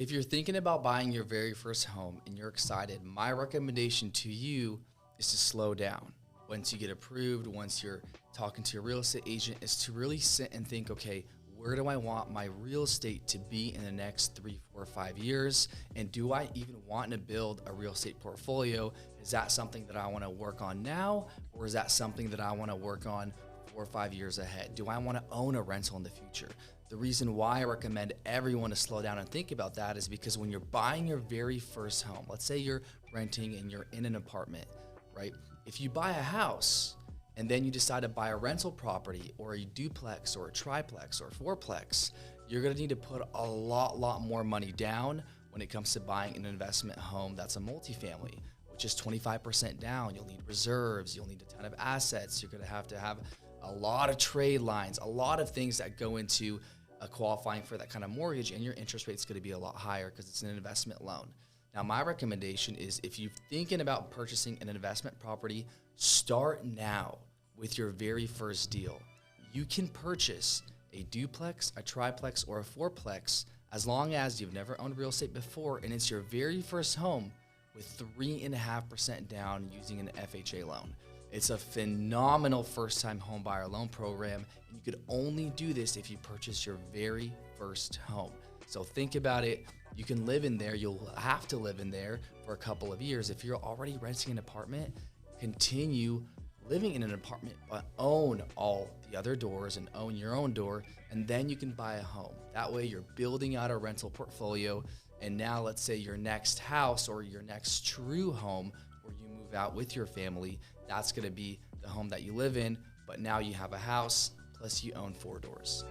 If you're thinking about buying your very first home and you're excited, my recommendation to you is to slow down. Once you get approved, once you're talking to your real estate agent, is to really sit and think, okay, where do I want my real estate to be in the next 3, 4, 5 years? And do I even want to build a real estate portfolio? Is that something that I want to work on now? Or is that something that I want to work on 4 or 5 years ahead? Do I want to own a rental in the future? The reason why I recommend everyone to slow down and think about that is because when you're buying your very first home, let's say you're renting and you're in an apartment, right? If you buy a house and then you decide to buy a rental property or a duplex or a triplex or a fourplex, you're gonna need to put a lot more money down when it comes to buying an investment home that's a multifamily, which is 25% down. You'll need reserves, you'll need a ton of assets, you're gonna have a lot of trade lines, a lot of things that go into qualifying for that kind of mortgage, and your interest rate's going to be a lot higher because it's an investment loan. Now, my recommendation is if you're thinking about purchasing an investment property, start now with your very first deal. You can purchase a duplex, a triplex, or a fourplex as long as you've never owned real estate before and it's your very first home with 3.5% down using an FHA loan. It's a phenomenal first-time home buyer loan program, and you could only do this if you purchase your very first home. So think about it. You can live in there. You'll have to live in there for a couple of years. If you're already renting an apartment, continue living in an apartment, but own all the other doors and own your own door, and then you can buy a home. That way you're building out a rental portfolio, and now let's say your next house or your next true home where you move out with your family, that's gonna be the home that you live in, but now you have a house, plus you own 4 doors.